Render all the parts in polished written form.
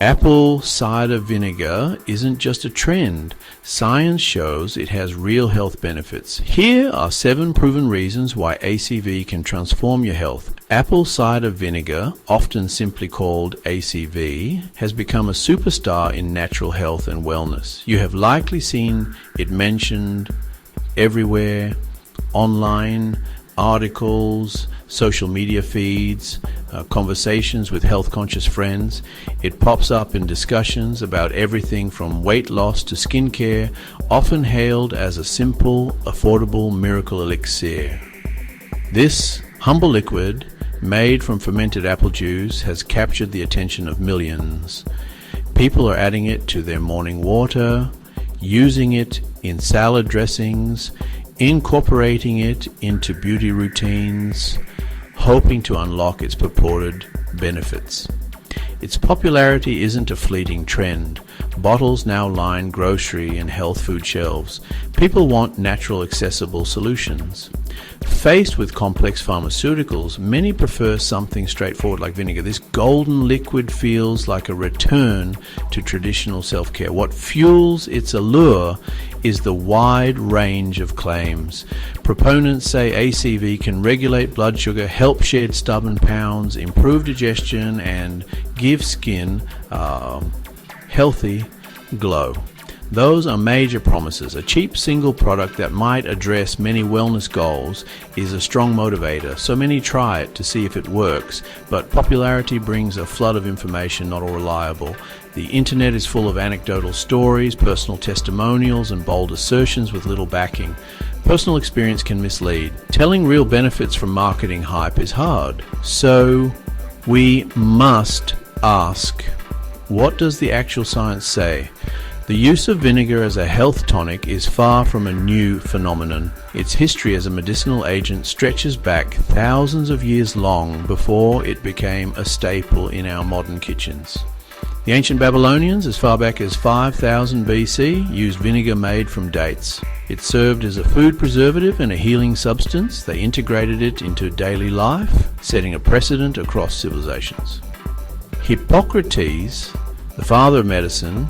Apple cider vinegar isn't just a trend. Science shows it has real health benefits. Here are 7 proven reasons why ACV can transform your health. Apple cider vinegar, often simply called ACV, has become a superstar in natural health and wellness. You have likely seen it mentioned everywhere, online, articles, social media feeds, conversations with health-conscious friends. It pops up in discussions about everything from weight loss to skincare, often hailed as a simple, affordable miracle elixir. This humble liquid, made from fermented apple juice, has captured the attention of millions. People are adding it to their morning water, using it in salad dressings, incorporating it into beauty routines, hoping to unlock its purported benefits. Its popularity isn't a fleeting trend. Bottles now line grocery and health food shelves. People want natural, accessible solutions. Faced with complex pharmaceuticals, many prefer something straightforward like vinegar. This golden liquid feels like a return to traditional self-care. What fuels its allure is the wide range of claims. Proponents say ACV can regulate blood sugar, help shed stubborn pounds, improve digestion, and give skin a healthy glow. Those are major promises. A cheap single product that might address many wellness goals is a strong motivator. So many try it to see if it works, but popularity brings a flood of information not all reliable. The internet is full of anecdotal stories, personal testimonials, and bold assertions with little backing. Personal experience can mislead. Telling real benefits from marketing hype is hard. So we must ask, what does the actual science say? The use of vinegar as a health tonic is far from a new phenomenon. Its history as a medicinal agent stretches back thousands of years long before it became a staple in our modern kitchens. The ancient Babylonians, as far back as 5000 BC, used vinegar made from dates. It served as a food preservative and a healing substance. They integrated it into daily life, setting a precedent across civilizations. Hippocrates, the father of medicine,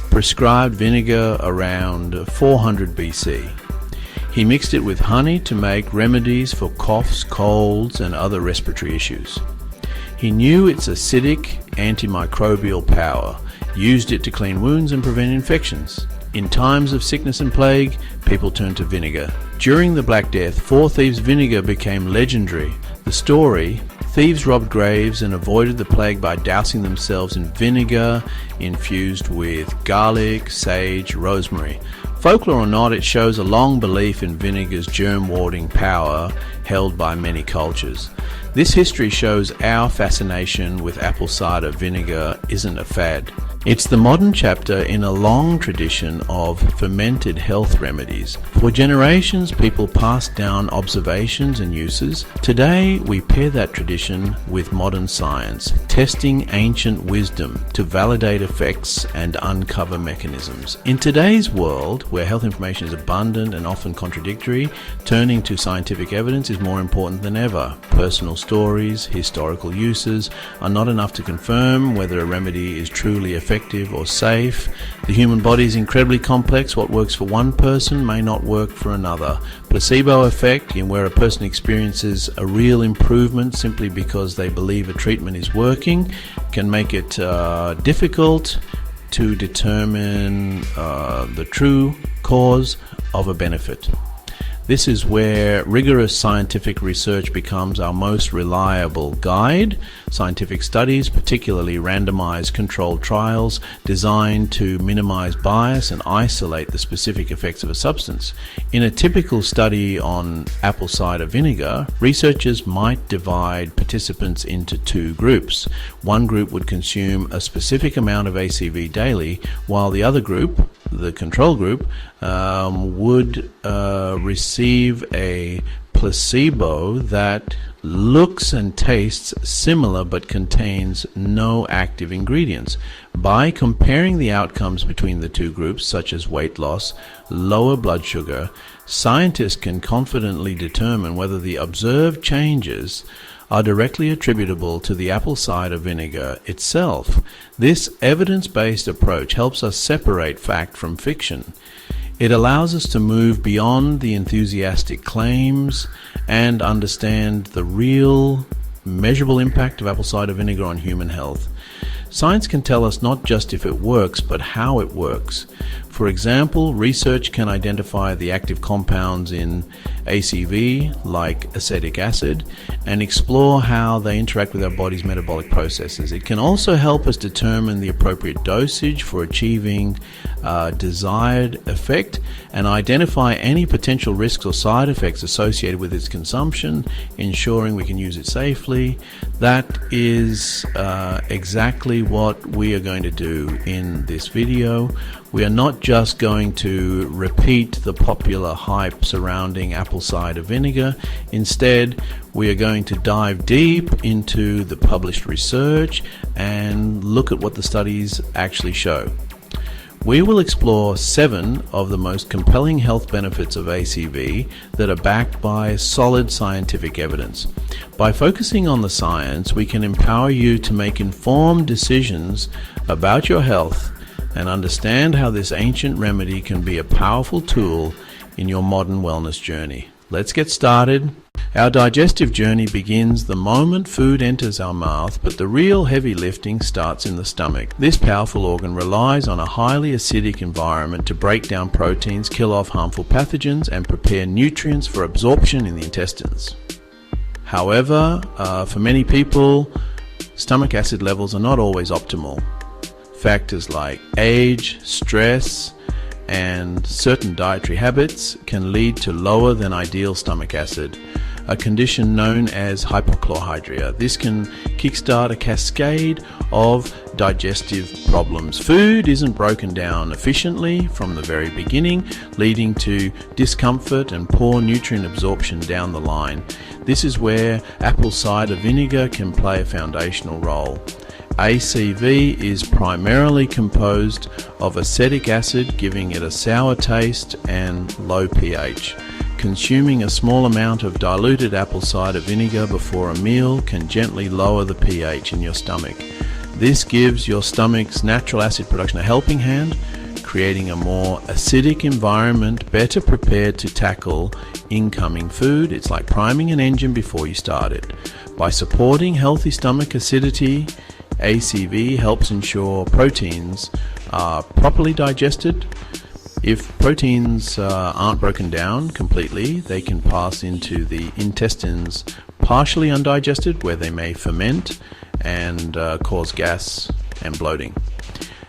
prescribed vinegar around 400 BC. He mixed it with honey to make remedies for coughs, colds, and other respiratory issues. He knew its acidic antimicrobial power, used it to clean wounds and prevent infections. In times of sickness and plague, people turned to vinegar. During the Black Death, 4 thieves' vinegar became legendary. The story: thieves robbed graves and avoided the plague by dousing themselves in vinegar infused with garlic, sage, rosemary. Folklore or not, it shows a long belief in vinegar's germ-warding power held by many cultures. This history shows our fascination with apple cider vinegar isn't a fad. It's the modern chapter in a long tradition of fermented health remedies. For generations, people passed down observations and uses. Today, we pair that tradition with modern science, testing ancient wisdom to validate effects and uncover mechanisms. In today's world, where health information is abundant and often contradictory, turning to scientific evidence is more important than ever. Personal stories, historical uses are not enough to confirm whether a remedy is truly effective or safe. The human body is incredibly complex. What works for one person may not work for another. Placebo effect, in where a person experiences a real improvement simply because they believe a treatment is working, can make it difficult to determine the true cause of a benefit. This is where rigorous scientific research becomes our most reliable guide. Scientific studies, particularly randomized controlled trials, designed to minimize bias and isolate the specific effects of a substance. In a typical study on apple cider vinegar, researchers might divide participants into 2 groups. One group would consume a specific amount of ACV daily, while the other group, the control group, would receive a placebo that looks and tastes similar but contains no active ingredients. By comparing the outcomes between the 2 groups, such as weight loss, lower blood sugar, scientists can confidently determine whether the observed changes are directly attributable to the apple cider vinegar itself. This evidence-based approach helps us separate fact from fiction. It allows us to move beyond the enthusiastic claims and understand the real, measurable impact of apple cider vinegar on human health. Science can tell us not just if it works, but how it works. For example, research can identify the active compounds in ACV, like acetic acid, and explore how they interact with our body's metabolic processes. It can also help us determine the appropriate dosage for achieving desired effect and identify any potential risks or side effects associated with its consumption, ensuring we can use it safely. That is exactly what we are going to do in this video. We are not just going to repeat the popular hype surrounding apple cider vinegar. Instead, we are going to dive deep into the published research and look at what the studies actually show. We will explore 7 of the most compelling health benefits of ACV that are backed by solid scientific evidence. By focusing on the science, we can empower you to make informed decisions about your health and understand how this ancient remedy can be a powerful tool in your modern wellness journey. Let's get started. Our digestive journey begins the moment food enters our mouth, but the real heavy lifting starts in the stomach. This powerful organ relies on a highly acidic environment to break down proteins, kill off harmful pathogens, and prepare nutrients for absorption in the intestines. However, for many people, stomach acid levels are not always optimal. Factors like age, stress, and certain dietary habits can lead to lower than ideal stomach acid, a condition known as hypochlorhydria. This can kickstart a cascade of digestive problems. Food isn't broken down efficiently from the very beginning, leading to discomfort and poor nutrient absorption down the line. This is where apple cider vinegar can play a foundational role. ACV is primarily composed of acetic acid, giving it a sour taste and low pH. Consuming a small amount of diluted apple cider vinegar before a meal can gently lower the pH in your stomach. This gives your stomach's natural acid production a helping hand, creating a more acidic environment better prepared to tackle incoming food. It's like priming an engine before you start it. By supporting healthy stomach acidity, ACV helps ensure proteins are properly digested. If proteins aren't broken down completely, they can pass into the intestines partially undigested, where they may ferment and cause gas and bloating.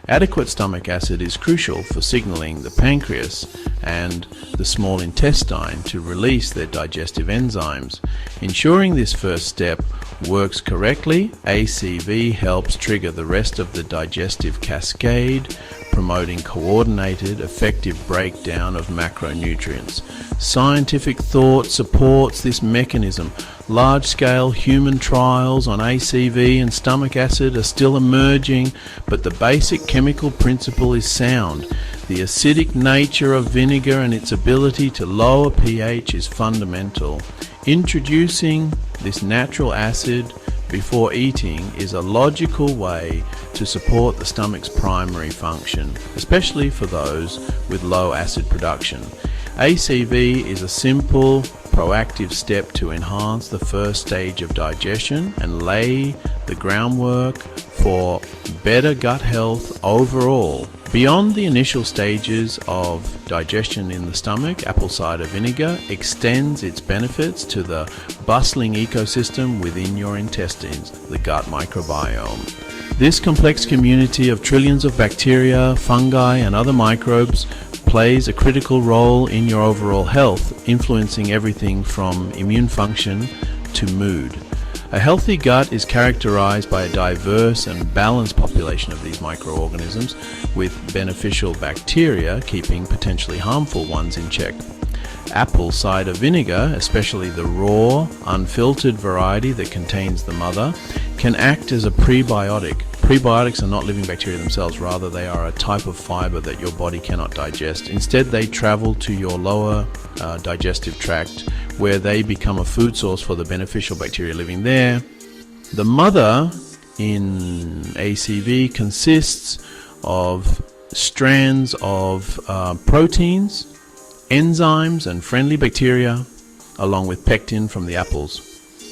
Adequate stomach acid is crucial for signaling the pancreas and the small intestine to release their digestive enzymes. Ensuring this first step works correctly, ACV helps trigger the rest of the digestive cascade, promoting coordinated, effective breakdown of macronutrients. Scientific thought supports this mechanism. Large-scale human trials on ACV and stomach acid are still emerging, but the basic chemical principle is sound. The acidic nature of vinegar and its ability to lower pH is fundamental. Introducing this natural acid before eating is a logical way to support the stomach's primary function, especially for those with low acid production. ACV is a simple, proactive step to enhance the first stage of digestion and lay the groundwork for better gut health overall. Beyond the initial stages of digestion in the stomach, apple cider vinegar extends its benefits to the bustling ecosystem within your intestines, the gut microbiome. This complex community of trillions of bacteria, fungi, and other microbes plays a critical role in your overall health, influencing everything from immune function to mood. A healthy gut is characterized by a diverse and balanced population of these microorganisms, with beneficial bacteria keeping potentially harmful ones in check. Apple cider vinegar, especially the raw, unfiltered variety that contains the mother, can act as a prebiotic, Prebiotics are not living bacteria themselves, rather they are a type of fiber that your body cannot digest. Instead, they travel to your lower digestive tract, where they become a food source for the beneficial bacteria living there. The mother in ACV consists of strands of proteins, enzymes, and friendly bacteria, along with pectin from the apples.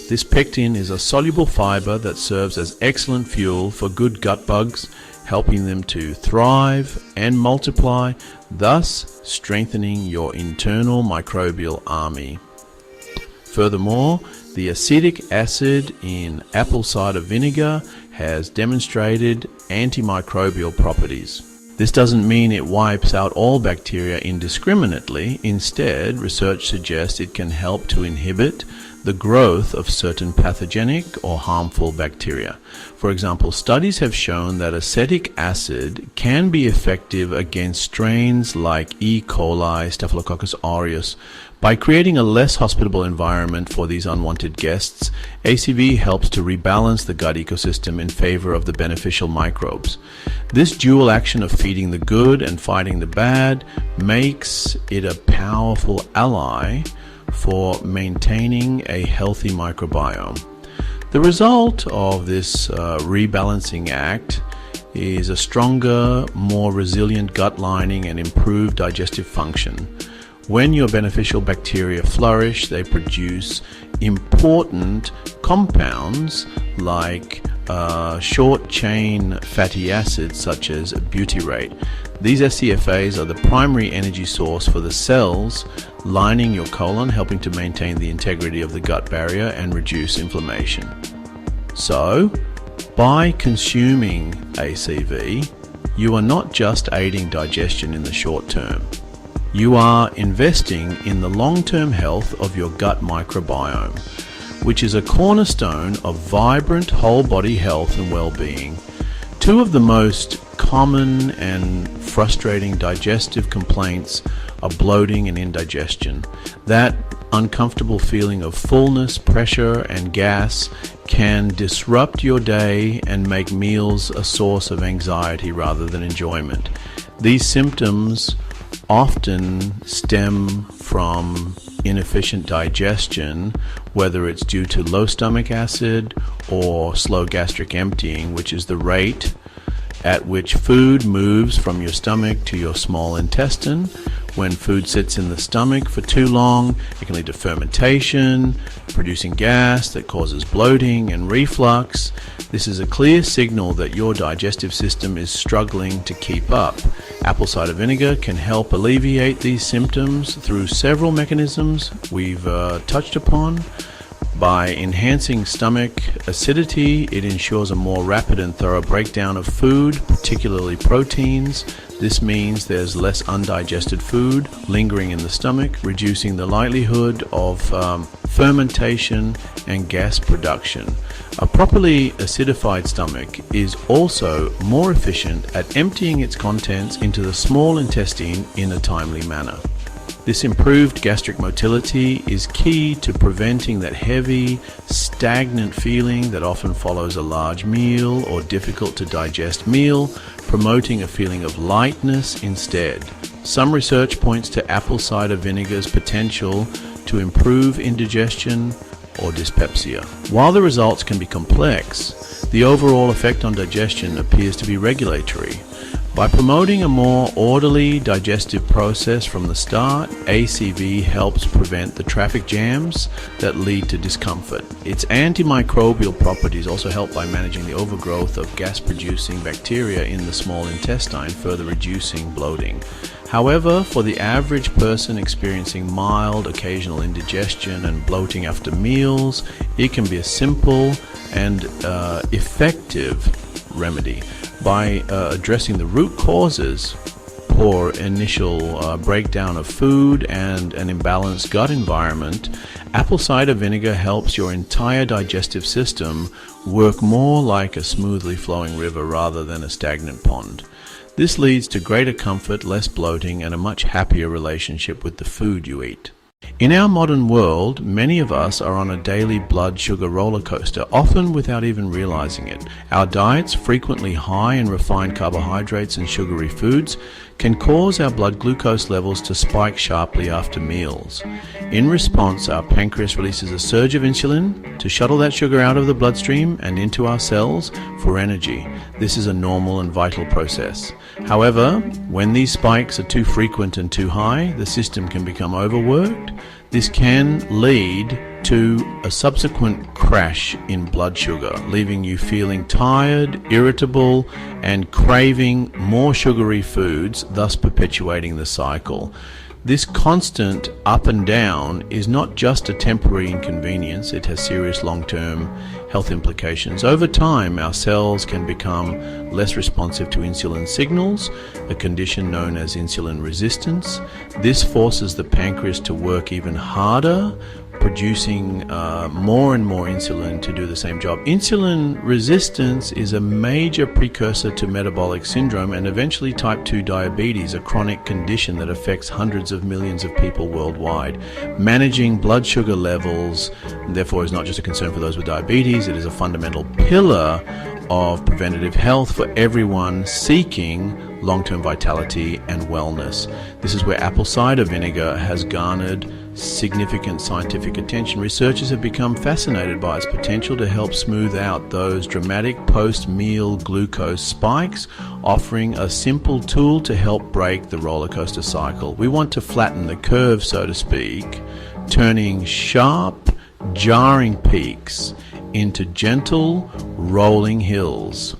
This pectin is a soluble fiber that serves as excellent fuel for good gut bugs, helping them to thrive and multiply, thus strengthening your internal microbial army. Furthermore, the acetic acid in apple cider vinegar has demonstrated antimicrobial properties. This doesn't mean it wipes out all bacteria indiscriminately. Instead, research suggests it can help to inhibit the growth of certain pathogenic or harmful bacteria. For example, studies have shown that acetic acid can be effective against strains like E. coli, Staphylococcus aureus. By creating a less hospitable environment for these unwanted guests, ACV helps to rebalance the gut ecosystem in favor of the beneficial microbes. This dual action of feeding the good and fighting the bad makes it a powerful ally for maintaining a healthy microbiome. The result of this rebalancing act is a stronger, more resilient gut lining and improved digestive function. When your beneficial bacteria flourish, they produce important compounds like short-chain fatty acids such as butyrate. These SCFAs are the primary energy source for the cells lining your colon, helping to maintain the integrity of the gut barrier and reduce inflammation. So, by consuming ACV, you are not just aiding digestion in the short term. You are investing in the long-term health of your gut microbiome, which is a cornerstone of vibrant whole-body health and well-being. Two of the most common and frustrating digestive complaints are bloating and indigestion. That uncomfortable feeling of fullness, pressure, and gas can disrupt your day and make meals a source of anxiety rather than enjoyment. These symptoms often stem from inefficient digestion, whether it's due to low stomach acid or slow gastric emptying, which is the rate at which food moves from your stomach to your small intestine. When food sits in the stomach for too long, it can lead to fermentation, producing gas that causes bloating and reflux. This is a clear signal that your digestive system is struggling to keep up. Apple cider vinegar can help alleviate these symptoms through several mechanisms we've touched upon. By enhancing stomach acidity, it ensures a more rapid and thorough breakdown of food, particularly proteins. This means there's less undigested food lingering in the stomach, reducing the likelihood of fermentation and gas production. A properly acidified stomach is also more efficient at emptying its contents into the small intestine in a timely manner. This improved gastric motility is key to preventing that heavy, stagnant feeling that often follows a large meal or difficult to digest meal, promoting a feeling of lightness instead. Some research points to apple cider vinegar's potential to improve indigestion or dyspepsia. While the results can be complex, the overall effect on digestion appears to be regulatory. By promoting a more orderly digestive process from the start, ACV helps prevent the traffic jams that lead to discomfort. Its antimicrobial properties also help by managing the overgrowth of gas-producing bacteria in the small intestine, further reducing bloating. However, for the average person experiencing mild occasional indigestion and bloating after meals, it can be a simple and effective remedy. By addressing the root causes, poor initial breakdown of food and an imbalanced gut environment, apple cider vinegar helps your entire digestive system work more like a smoothly flowing river rather than a stagnant pond. This leads to greater comfort, less bloating, and a much happier relationship with the food you eat. In our modern world, many of us are on a daily blood sugar roller coaster, often without even realizing it. Our diets, frequently high in refined carbohydrates and sugary foods, can cause our blood glucose levels to spike sharply after meals. In response, our pancreas releases a surge of insulin to shuttle that sugar out of the bloodstream and into our cells for energy. This is a normal and vital process. However, when these spikes are too frequent and too high, the system can become overworked. This can lead to a subsequent crash in blood sugar, leaving you feeling tired, irritable, and craving more sugary foods, thus perpetuating the cycle. This constant up and down is not just a temporary inconvenience, it has serious long-term health implications. Over time, our cells can become less responsive to insulin signals, a condition known as insulin resistance. This forces the pancreas to work even harder, producing more and more insulin to do the same job. Insulin resistance is a major precursor to metabolic syndrome and eventually type 2 diabetes, a chronic condition that affects hundreds of millions of people worldwide. Managing blood sugar levels, therefore, is not just a concern for those with diabetes, it is a fundamental pillar of preventative health for everyone seeking long-term vitality and wellness. This is where apple cider vinegar has garnered significant scientific attention. Researchers have become fascinated by its potential to help smooth out those dramatic post-meal glucose spikes, offering a simple tool to help break the roller coaster cycle. We want to flatten the curve, so to speak, turning sharp, jarring peaks into gentle, rolling hills.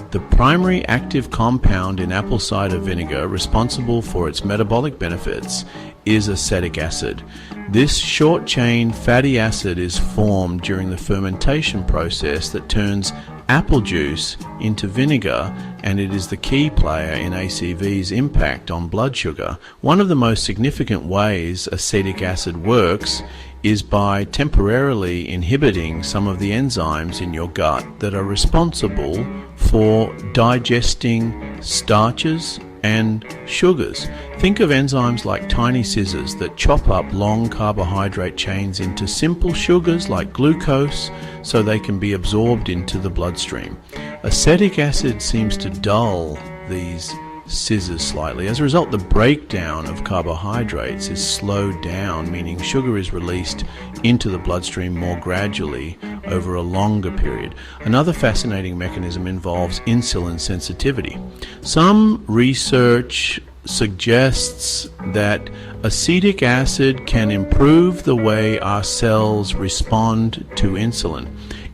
The primary active compound in apple cider vinegar responsible for its metabolic benefits is acetic acid. This short-chain fatty acid is formed during the fermentation process that turns apple juice into vinegar, and it is the key player in ACV's impact on blood sugar. One of the most significant ways acetic acid works is by temporarily inhibiting some of the enzymes in your gut that are responsible for digesting starches and sugars. Think of enzymes like tiny scissors that chop up long carbohydrate chains into simple sugars like glucose so they can be absorbed into the bloodstream. Acetic acid seems to dull these scissors slightly. As a result, the breakdown of carbohydrates is slowed down, meaning sugar is released into the bloodstream more gradually over a longer period. Another fascinating mechanism involves insulin sensitivity. Some research suggests that acetic acid can improve the way our cells respond to insulin.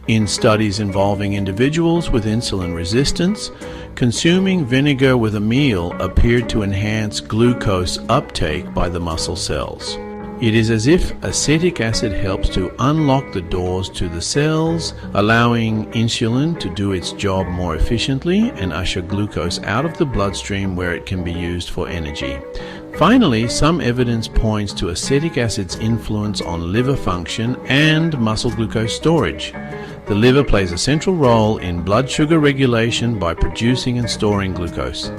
In studies involving individuals with insulin resistance, consuming vinegar with a meal appeared to enhance glucose uptake by the muscle cells. It is as if acetic acid helps to unlock the doors to the cells, allowing insulin to do its job more efficiently and usher glucose out of the bloodstream where it can be used for energy. Finally, some evidence points to acetic acid's influence on liver function and muscle glucose storage. The liver plays a central role in blood sugar regulation by producing and storing glucose.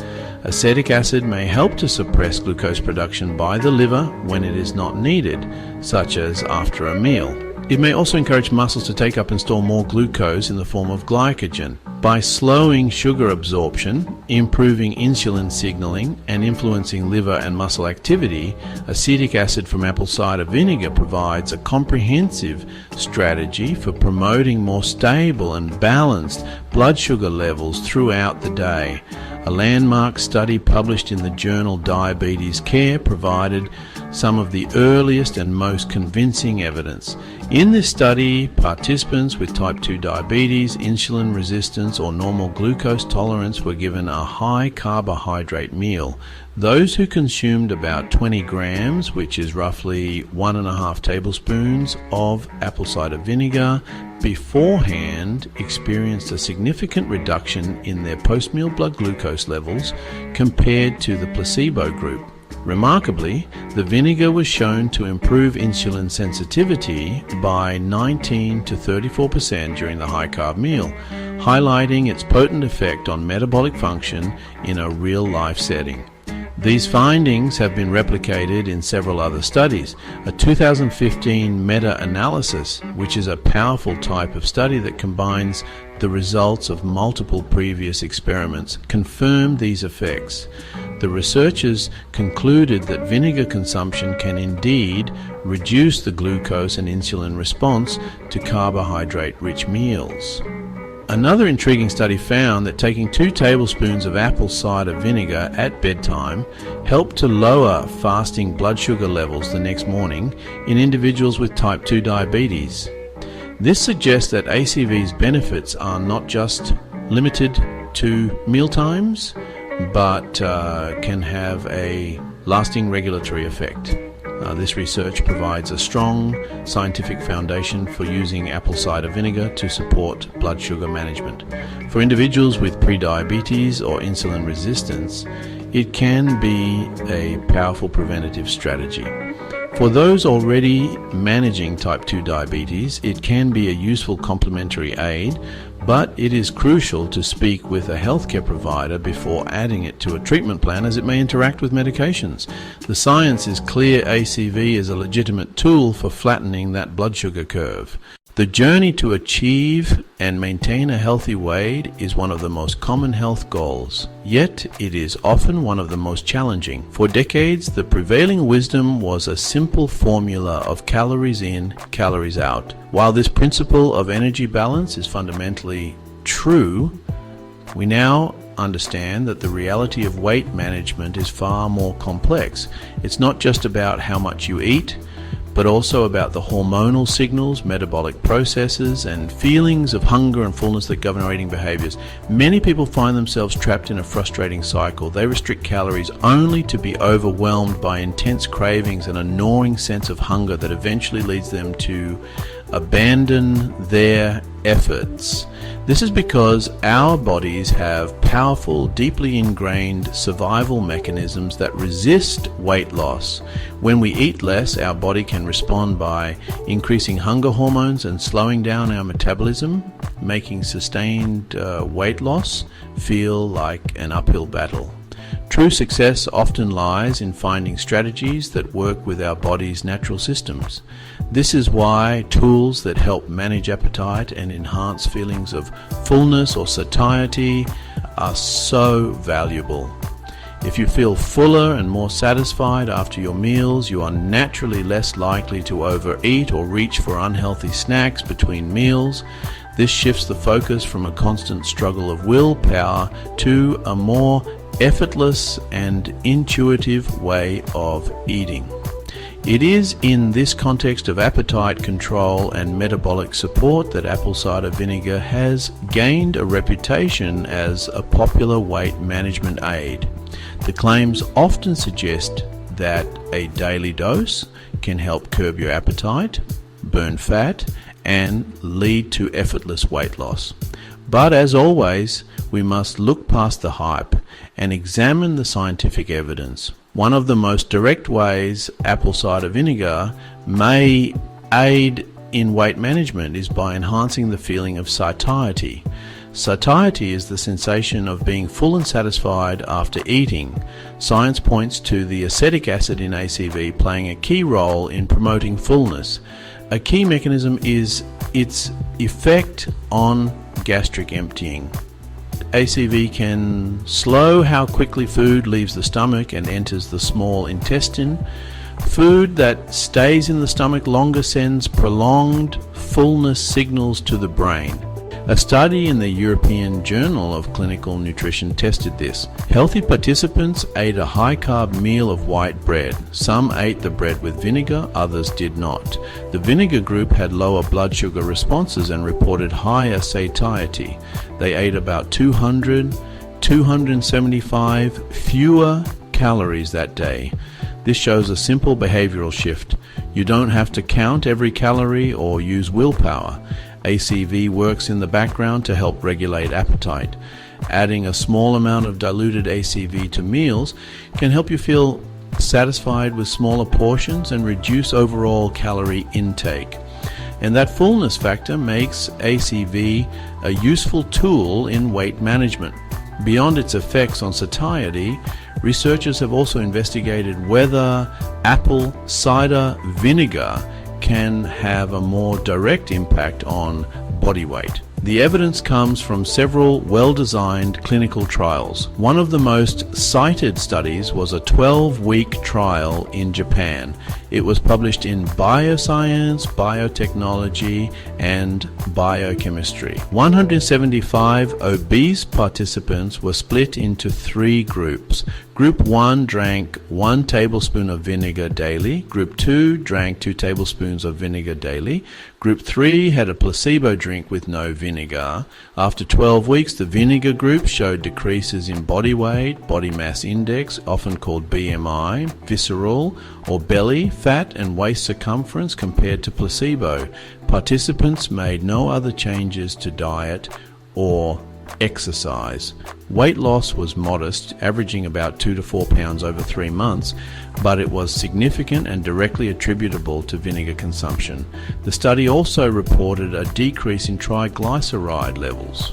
Acetic acid may help to suppress glucose production by the liver when it is not needed, such as after a meal. It may also encourage muscles to take up and store more glucose in the form of glycogen. By slowing sugar absorption, improving insulin signaling, and influencing liver and muscle activity, acetic acid from apple cider vinegar provides a comprehensive strategy for promoting more stable and balanced blood sugar levels throughout the day. A landmark study published in the journal Diabetes Care provided some of the earliest and most convincing evidence. In this study, participants with type 2 diabetes, insulin resistance, or normal glucose tolerance were given a high carbohydrate meal. Those who consumed about 20 grams, which is roughly 1.5 tablespoons of apple cider vinegar, beforehand experienced a significant reduction in their post-meal blood glucose levels compared to the placebo group. Remarkably, the vinegar was shown to improve insulin sensitivity by 19 to 34% during the high-carb meal, highlighting its potent effect on metabolic function in a real-life setting. These findings have been replicated in several other studies. A 2015 meta-analysis, which is a powerful type of study that combines the results of multiple previous experiments, confirmed these effects. The researchers concluded that vinegar consumption can indeed reduce the glucose and insulin response to carbohydrate-rich meals. Another intriguing study found that taking 2 tablespoons of apple cider vinegar at bedtime helped to lower fasting blood sugar levels the next morning in individuals with type 2 diabetes. This suggests that ACV's benefits are not just limited to mealtimes, but can have a lasting regulatory effect. This research provides a strong scientific foundation for using apple cider vinegar to support blood sugar management. For individuals with prediabetes or insulin resistance, it can be a powerful preventative strategy. For those already managing type 2 diabetes, it can be a useful complementary aid, but it is crucial to speak with a healthcare provider before adding it to a treatment plan, as it may interact with medications. The science is clear ACV is a legitimate tool for flattening that blood sugar curve. The journey to achieve and maintain a healthy weight is one of the most common health goals, yet it is often one of the most challenging. For decades, the prevailing wisdom was a simple formula of calories in, calories out. While this principle of energy balance is fundamentally true, we now understand that the reality of weight management is far more complex. It's not just about how much you eat, but also about the hormonal signals, metabolic processes, and feelings of hunger and fullness that govern our eating behaviors. Many people find themselves trapped in a frustrating cycle. They restrict calories only to be overwhelmed by intense cravings and a gnawing sense of hunger that eventually leads them to abandon their efforts. This is because our bodies have powerful, deeply ingrained survival mechanisms that resist weight loss. When we eat less, our body can respond by increasing hunger hormones and slowing down our metabolism, making sustained weight loss feel like an uphill battle. True success often lies in finding strategies that work with our body's natural systems. This is why tools that help manage appetite and enhance feelings of fullness or satiety are so valuable. If you feel fuller and more satisfied after your meals, you are naturally less likely to overeat or reach for unhealthy snacks between meals. This shifts the focus from a constant struggle of willpower to a more effortless and intuitive way of eating. It is in this context of appetite control and metabolic support that apple cider vinegar has gained a reputation as a popular weight management aid. The claims often suggest that a daily dose can help curb your appetite, burn fat, and lead to effortless weight loss. But as always, we must look past the hype and examine the scientific evidence. One of the most direct ways apple cider vinegar may aid in weight management is by enhancing the feeling of satiety. Satiety is the sensation of being full and satisfied after eating. Science points to the acetic acid in ACV playing a key role in promoting fullness. A key mechanism is its effect on gastric emptying. ACV can slow how quickly food leaves the stomach and enters the small intestine. Food that stays in the stomach longer sends prolonged fullness signals to the brain. A study in the European Journal of Clinical Nutrition tested this. Healthy participants ate a high-carb meal of white bread. Some ate the bread with vinegar, others did not. The vinegar group had lower blood sugar responses and reported higher satiety. They ate about 275 fewer calories that day. This shows a simple behavioral shift. You don't have to count every calorie or use willpower. ACV works in the background to help regulate appetite. Adding a small amount of diluted ACV to meals can help you feel satisfied with smaller portions and reduce overall calorie intake. And that fullness factor makes ACV a useful tool in weight management. Beyond its effects on satiety, Researchers have also investigated whether apple cider vinegar can have a more direct impact on body weight. The evidence comes from several well-designed clinical trials. One of the most cited studies was a 12-week trial in Japan. It was published in Bioscience, Biotechnology, and Biochemistry. 175 obese participants were split into 3 groups. Group 1 drank 1 tablespoon of vinegar daily. Group 2 drank 2 tablespoons of vinegar daily. Group 3 had a placebo drink with no vinegar. After 12 weeks, the vinegar group showed decreases in body weight, body mass index, often called BMI, visceral or belly, fat and waist circumference compared to placebo. Participants made no other changes to diet or exercise. Weight loss was modest, averaging about 2 to 4 pounds over 3 months, but it was significant and directly attributable to vinegar consumption. The study also reported a decrease in triglyceride levels.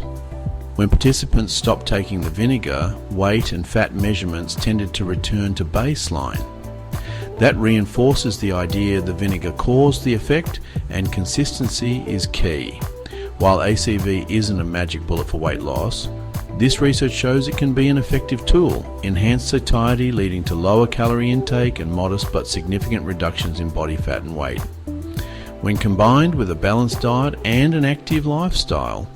When participants stopped taking the vinegar, weight and fat measurements tended to return to baseline. That reinforces the idea the vinegar caused the effect, and consistency is key. While ACV isn't a magic bullet for weight loss, this research shows it can be an effective tool. Enhanced satiety leading to lower calorie intake and modest but significant reductions in body fat and weight. When combined with a balanced diet and an active lifestyle,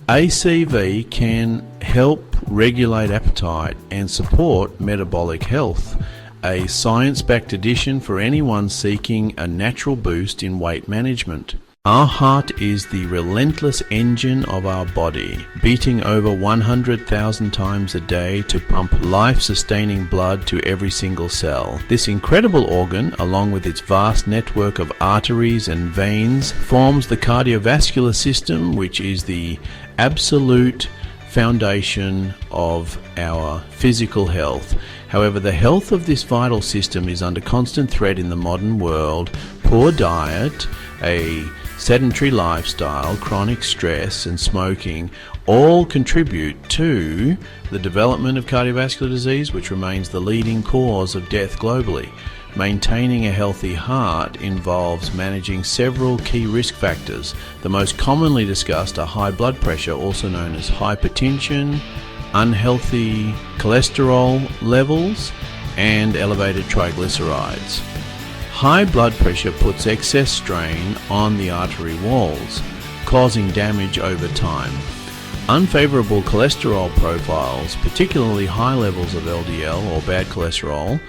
ACV can help regulate appetite and support metabolic health, a science-backed addition for anyone seeking a natural boost in weight management. Our heart is the relentless engine of our body, beating over 100,000 times a day to pump life-sustaining blood to every single cell. This incredible organ, along with its vast network of arteries and veins, forms the cardiovascular system, which is the absolute foundation of our physical health. However, the health of this vital system is under constant threat in the modern world. Poor diet, a sedentary lifestyle, chronic stress, and smoking all contribute to the development of cardiovascular disease, which remains the leading cause of death globally. Maintaining a healthy heart involves managing several key risk factors. The most commonly discussed are high blood pressure, also known as hypertension, unhealthy cholesterol levels, and elevated triglycerides. High blood pressure puts excess strain on the artery walls, causing damage over time. Unfavorable cholesterol profiles, particularly high levels of LDL or bad cholesterol,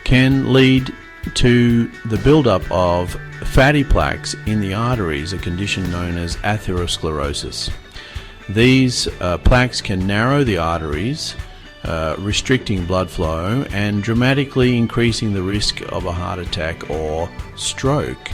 can lead to the buildup of fatty plaques in the arteries, a condition known as atherosclerosis. These plaques can narrow the arteries, restricting blood flow and dramatically increasing the risk of a heart attack or stroke.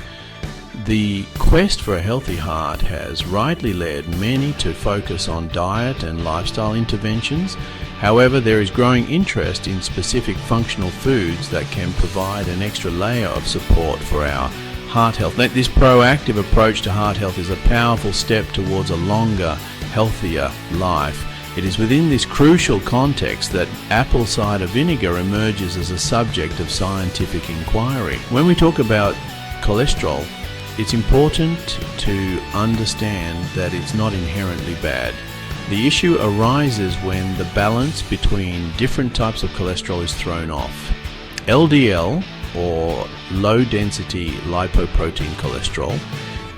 The quest for a healthy heart has rightly led many to focus on diet and lifestyle interventions. However, there is growing interest in specific functional foods that can provide an extra layer of support for our heart health. This proactive approach to heart health is a powerful step towards a longer, healthier life. It is within this crucial context that apple cider vinegar emerges as a subject of scientific inquiry. When we talk about cholesterol, it's important to understand that it's not inherently bad. The issue arises when the balance between different types of cholesterol is thrown off. LDL, or low-density lipoprotein cholesterol,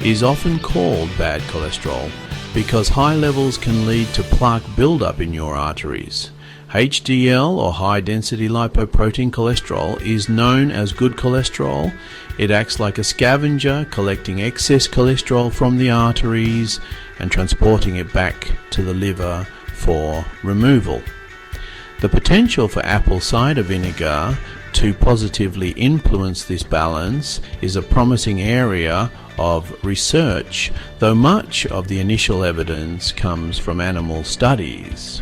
is often called bad cholesterol because high levels can lead to plaque buildup in your arteries. HDL, or high-density lipoprotein cholesterol, is known as good cholesterol. It acts like a scavenger, collecting excess cholesterol from the arteries and transporting it back to the liver for removal. The potential for apple cider vinegar to positively influence this balance is a promising area of research, though much of the initial evidence comes from animal studies.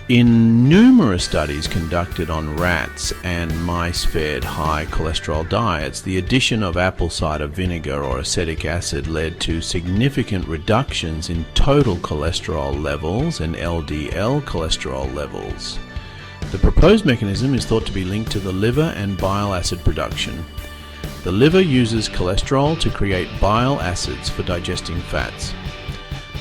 In numerous studies conducted on rats and mice fed high cholesterol diets, the addition of apple cider vinegar or acetic acid led to significant reductions in total cholesterol levels and LDL cholesterol levels. The proposed mechanism is thought to be linked to the liver and bile acid production. The liver uses cholesterol to create bile acids for digesting fats.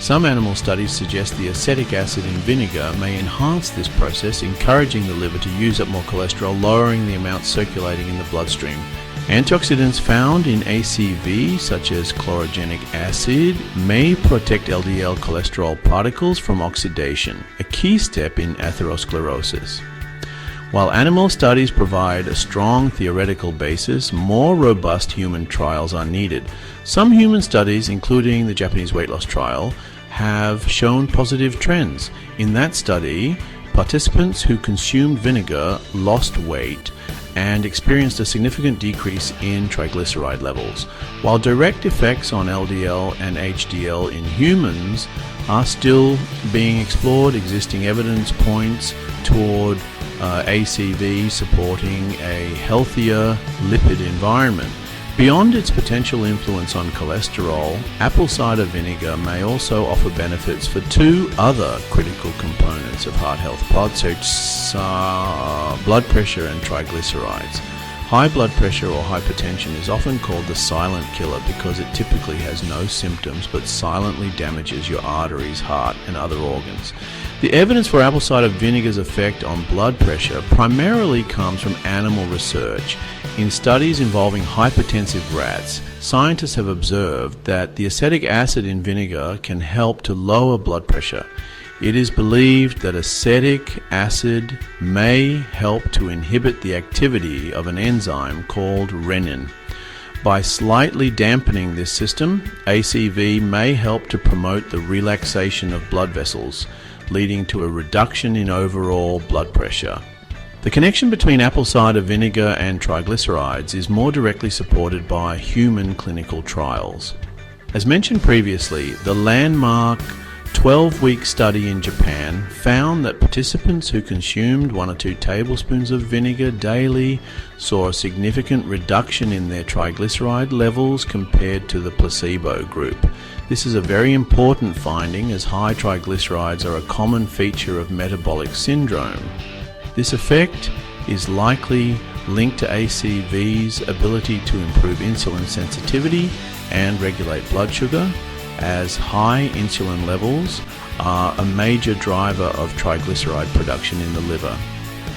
Some animal studies suggest the acetic acid in vinegar may enhance this process, encouraging the liver to use up more cholesterol, lowering the amount circulating in the bloodstream. Antioxidants found in ACV, such as chlorogenic acid, may protect LDL cholesterol particles from oxidation, a key step in atherosclerosis. While animal studies provide a strong theoretical basis, more robust human trials are needed. Some human studies, including the Japanese weight loss trial, have shown positive trends. In that study, participants who consumed vinegar lost weight and experienced a significant decrease in triglyceride levels. While direct effects on LDL and HDL in humans are still being explored, existing evidence points toward ACV supporting a healthier lipid environment. Beyond its potential influence on cholesterol, apple cider vinegar may also offer benefits for two other critical components of heart health: blood pressure and triglycerides. High blood pressure or hypertension is often called the silent killer because it typically has no symptoms but silently damages your arteries, heart, and other organs. The evidence for apple cider vinegar's effect on blood pressure primarily comes from animal research. In studies involving hypertensive rats, scientists have observed that the acetic acid in vinegar can help to lower blood pressure. It is believed that acetic acid may help to inhibit the activity of an enzyme called renin. By slightly dampening this system, ACV may help to promote the relaxation of blood vessels, leading to a reduction in overall blood pressure. The connection between apple cider vinegar and triglycerides is more directly supported by human clinical trials. As mentioned previously, the landmark 12-week study in Japan found that participants who consumed 1 or 2 tablespoons of vinegar daily saw a significant reduction in their triglyceride levels compared to the placebo group. This is a very important finding as high triglycerides are a common feature of metabolic syndrome. This effect is likely linked to ACV's ability to improve insulin sensitivity and regulate blood sugar, as high insulin levels are a major driver of triglyceride production in the liver.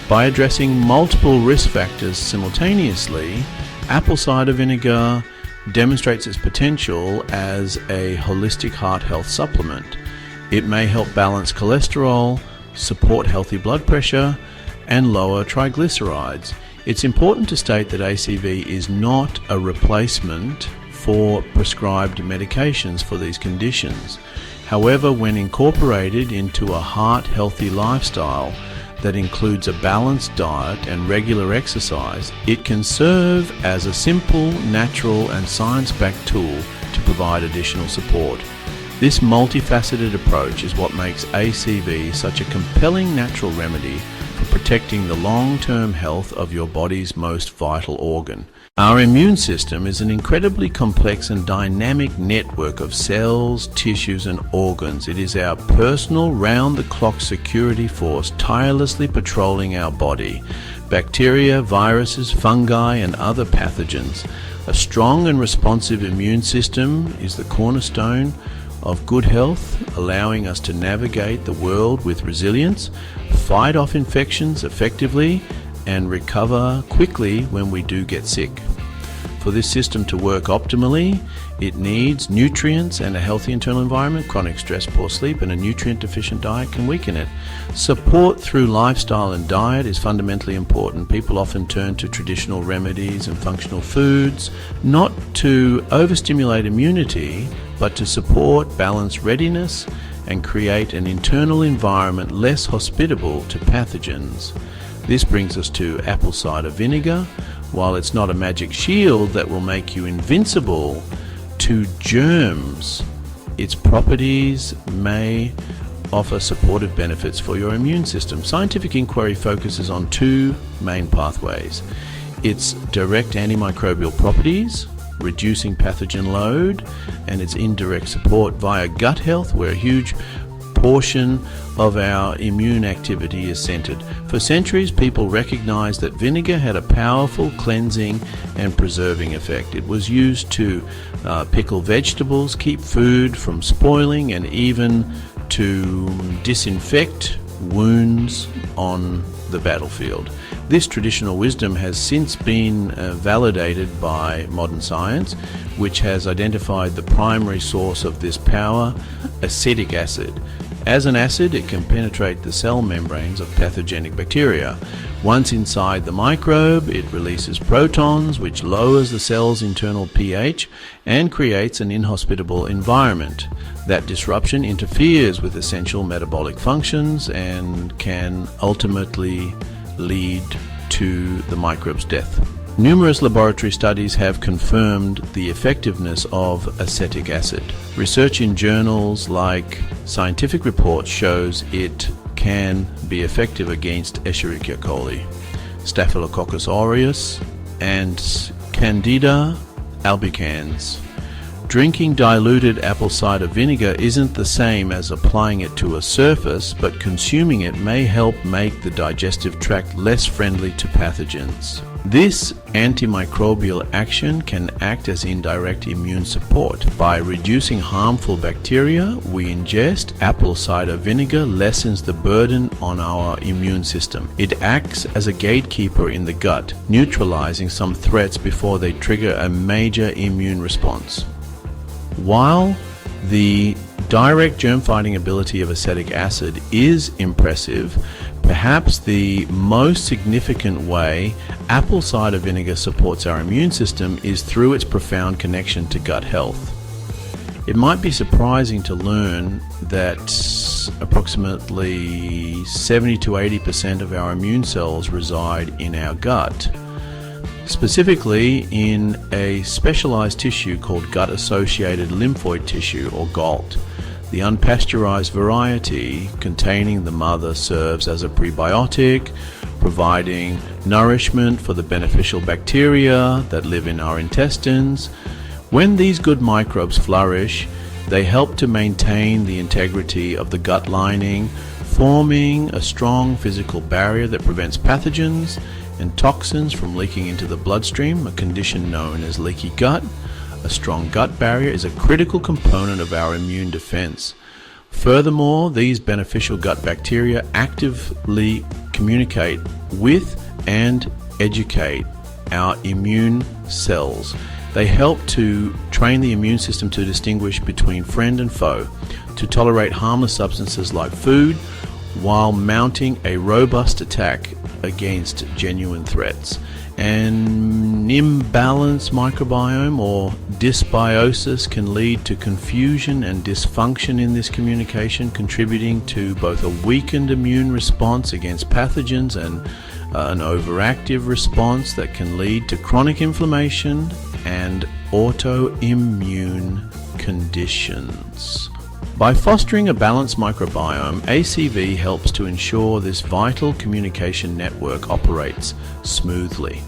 By addressing multiple risk factors simultaneously, apple cider vinegar demonstrates its potential as a holistic heart health supplement. It may help balance cholesterol, support healthy blood pressure, and lower triglycerides. It's important to state that ACV is not a replacement for prescribed medications for these conditions. However, when incorporated into a heart-healthy lifestyle that includes a balanced diet and regular exercise, it can serve as a simple, natural, and science-backed tool to provide additional support. This multifaceted approach is what makes ACV such a compelling natural remedy for protecting the long-term health of your body's most vital organ. Our immune system is an incredibly complex and dynamic network of cells, tissues, and organs. It is our personal, round-the-clock security force tirelessly patrolling our body. Bacteria, viruses, fungi, and other pathogens. A strong and responsive immune system is the cornerstone of good health, allowing us to navigate the world with resilience, fight off infections effectively, and recover quickly when we do get sick. For this system to work optimally, it needs nutrients and a healthy internal environment. Chronic stress, poor sleep, and a nutrient-deficient diet can weaken it. Support through lifestyle and diet is fundamentally important. People often turn to traditional remedies and functional foods, not to overstimulate immunity, but to support balanced readiness and create an internal environment less hospitable to pathogens. This brings us to apple cider vinegar. While it's not a magic shield that will make you invincible to germs, its properties may offer supportive benefits for your immune system. Scientific inquiry focuses on 2 main pathways: its direct antimicrobial properties, reducing pathogen load, and its indirect support via gut health, where a huge portion of our immune activity is centered. For centuries, people recognized that vinegar had a powerful cleansing and preserving effect. It was used to pickle vegetables, keep food from spoiling, and even to disinfect wounds on the battlefield. This traditional wisdom has since been validated by modern science, which has identified the primary source of this power, acetic acid. As an acid, it can penetrate the cell membranes of pathogenic bacteria. Once inside the microbe, it releases protons, which lowers the cell's internal pH and creates an inhospitable environment. That disruption interferes with essential metabolic functions and can ultimately lead to the microbe's death. Numerous laboratory studies have confirmed the effectiveness of acetic acid. Research in journals like Scientific Reports shows it can be effective against Escherichia coli, Staphylococcus aureus, and Candida albicans. Drinking diluted apple cider vinegar isn't the same as applying it to a surface, but consuming it may help make the digestive tract less friendly to pathogens. This antimicrobial action can act as indirect immune support. By reducing harmful bacteria we ingest, apple cider vinegar lessens the burden on our immune system. It acts as a gatekeeper in the gut, neutralizing some threats before they trigger a major immune response. While the direct germ-fighting ability of acetic acid is impressive, perhaps the most significant way apple cider vinegar supports our immune system is through its profound connection to gut health. It might be surprising to learn that approximately 70 to 80% of our immune cells reside in our gut, specifically in a specialized tissue called gut-associated lymphoid tissue, or GALT. The unpasteurized variety containing the mother serves as a prebiotic, providing nourishment for the beneficial bacteria that live in our intestines. When these good microbes flourish, they help to maintain the integrity of the gut lining, forming a strong physical barrier that prevents pathogens and toxins from leaking into the bloodstream, a condition known as leaky gut. A strong gut barrier is a critical component of our immune defense. Furthermore, these beneficial gut bacteria actively communicate with and educate our immune cells. They help to train the immune system to distinguish between friend and foe, to tolerate harmless substances like food, while mounting a robust attack against genuine threats. An imbalanced microbiome or dysbiosis can lead to confusion and dysfunction in this communication, contributing to both a weakened immune response against pathogens and an overactive response that can lead to chronic inflammation and autoimmune conditions. By fostering a balanced microbiome, ACV helps to ensure this vital communication network operates smoothly.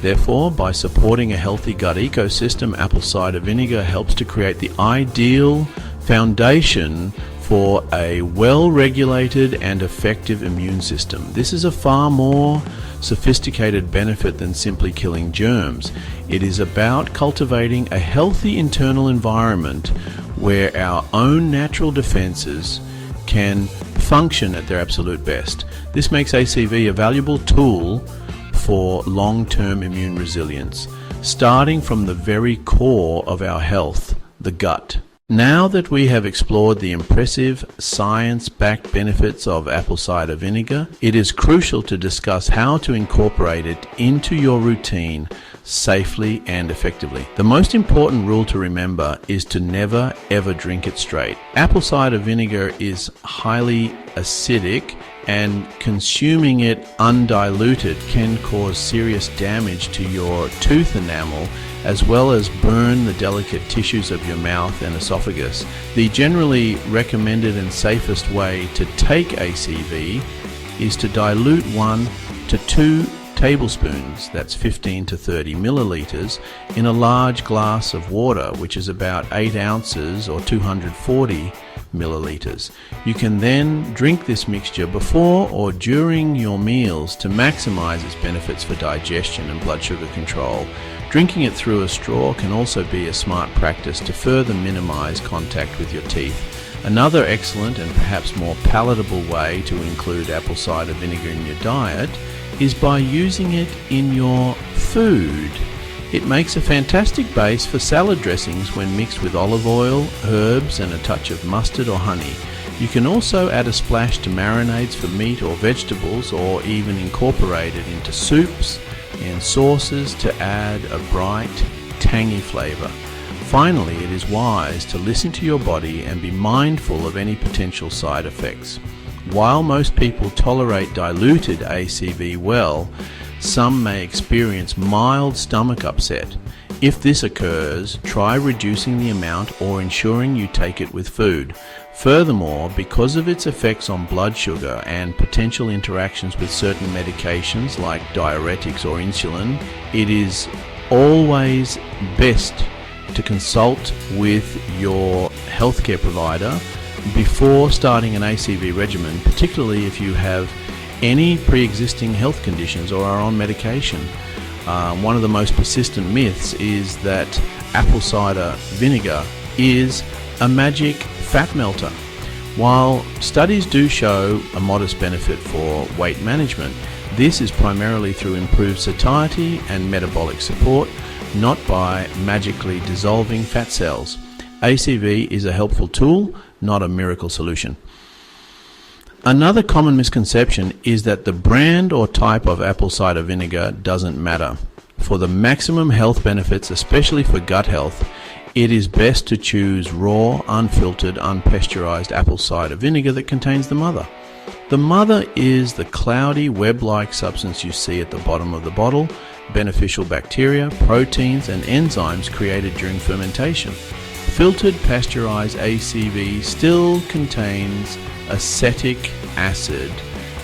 Therefore, by supporting a healthy gut ecosystem, apple cider vinegar helps to create the ideal foundation for a well-regulated and effective immune system. This is a far more sophisticated benefit than simply killing germs. It is about cultivating a healthy internal environment where our own natural defenses can function at their absolute best. This makes ACV a valuable tool for long-term immune resilience, starting from the very core of our health, the gut. Now that we have explored the impressive science-backed benefits of apple cider vinegar, it is crucial to discuss how to incorporate it into your routine safely and effectively. The most important rule to remember is to never ever drink it straight. Apple cider vinegar is highly acidic, and consuming it undiluted can cause serious damage to your tooth enamel, as well as burn the delicate tissues of your mouth and esophagus. The generally recommended and safest way to take ACV is to dilute 1 to 2 tablespoons, that's 15 to 30 milliliters, in a large glass of water, which is about 8 ounces or 240 milliliters. You can then drink this mixture before or during your meals to maximize its benefits for digestion and blood sugar control. Drinking it through a straw can also be a smart practice to further minimize contact with your teeth. Another excellent and perhaps more palatable way to include apple cider vinegar in your diet is by using it in your food. It makes a fantastic base for salad dressings when mixed with olive oil, herbs, and a touch of mustard or honey. You can also add a splash to marinades for meat or vegetables, or even incorporate it into soups and sauces to add a bright, tangy flavor. Finally, it is wise to listen to your body and be mindful of any potential side effects. While most people tolerate diluted ACV well, some may experience mild stomach upset. If this occurs, try reducing the amount or ensuring you take it with food. Furthermore, because of its effects on blood sugar and potential interactions with certain medications like diuretics or insulin, it is always best to consult with your healthcare provider before starting an ACV regimen, particularly if you have any pre-existing health conditions or are on medication. One of the most persistent myths is that apple cider vinegar is a magic fat melter. While studies do show a modest benefit for weight management, this is primarily through improved satiety and metabolic support, not by magically dissolving fat cells. ACV is a helpful tool, not a miracle solution. Another common misconception is that the brand or type of apple cider vinegar doesn't matter. For the maximum health benefits, especially for gut health, it is best to choose raw, unfiltered, unpasteurized apple cider vinegar that contains the mother. The mother is the cloudy, web-like substance you see at the bottom of the bottle, beneficial bacteria, proteins, and enzymes created during fermentation. Filtered pasteurized ACV still contains acetic acid,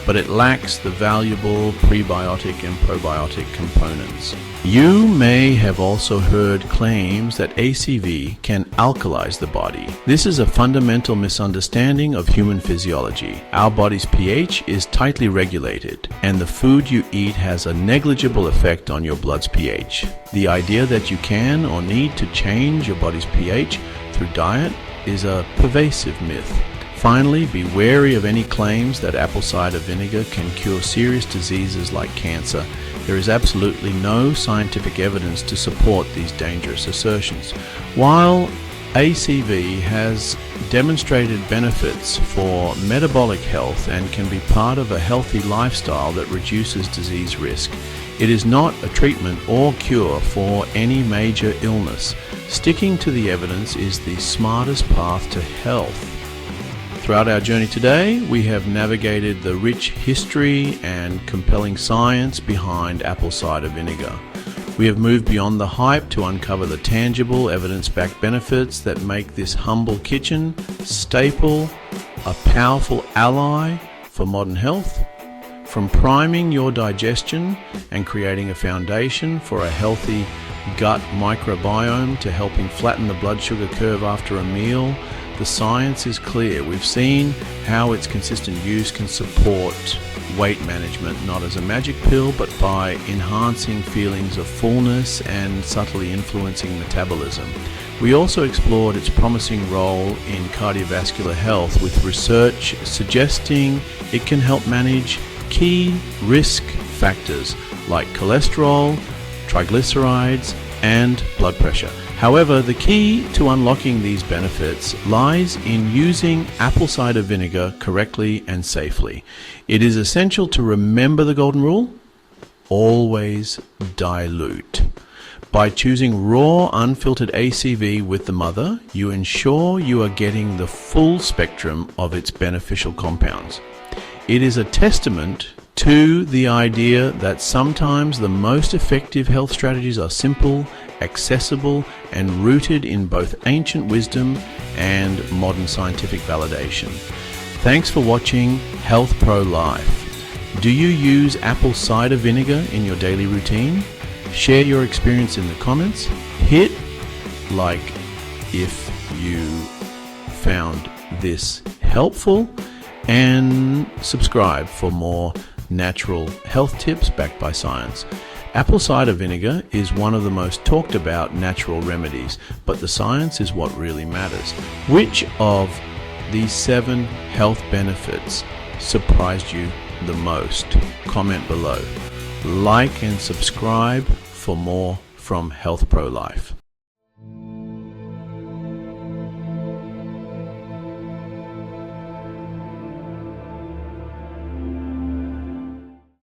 but it lacks the valuable prebiotic and probiotic components. You may have also heard claims that ACV can alkalize the body. This is a fundamental misunderstanding of human physiology. Our body's pH is tightly regulated, and the food you eat has a negligible effect on your blood's pH. The idea that you can or need to change your body's pH through diet is a pervasive myth. Finally, be wary of any claims that apple cider vinegar can cure serious diseases like cancer. There is absolutely no scientific evidence to support these dangerous assertions. While ACV has demonstrated benefits for metabolic health and can be part of a healthy lifestyle that reduces disease risk, it is not a treatment or cure for any major illness. Sticking to the evidence is the smartest path to health. Throughout our journey today, we have navigated the rich history and compelling science behind apple cider vinegar. We have moved beyond the hype to uncover the tangible, evidence-backed benefits that make this humble kitchen staple a powerful ally for modern health. From priming your digestion and creating a foundation for a healthy gut microbiome to helping flatten the blood sugar curve after a meal, the science is clear. We've seen how its consistent use can support weight management, not as a magic pill, but by enhancing feelings of fullness and subtly influencing metabolism. We also explored its promising role in cardiovascular health, with research suggesting it can help manage key risk factors like cholesterol, triglycerides, and blood pressure. However, the key to unlocking these benefits lies in using apple cider vinegar correctly and safely. It is essential to remember the golden rule: always dilute. By choosing raw, unfiltered ACV with the mother, you ensure you are getting the full spectrum of its beneficial compounds. It is a testament to the idea that sometimes the most effective health strategies are simple, accessible, and rooted in both ancient wisdom and modern scientific validation. Thanks for watching HealthProLife. Do you use apple cider vinegar in your daily routine? Share your experience in the comments. Hit like if you found this helpful and subscribe for more natural health tips backed by science. Apple cider vinegar is one of the most talked about natural remedies, but the science is what really matters. Which of these 7 health benefits surprised you the most? Comment below. Like and subscribe for more from HealthProLife.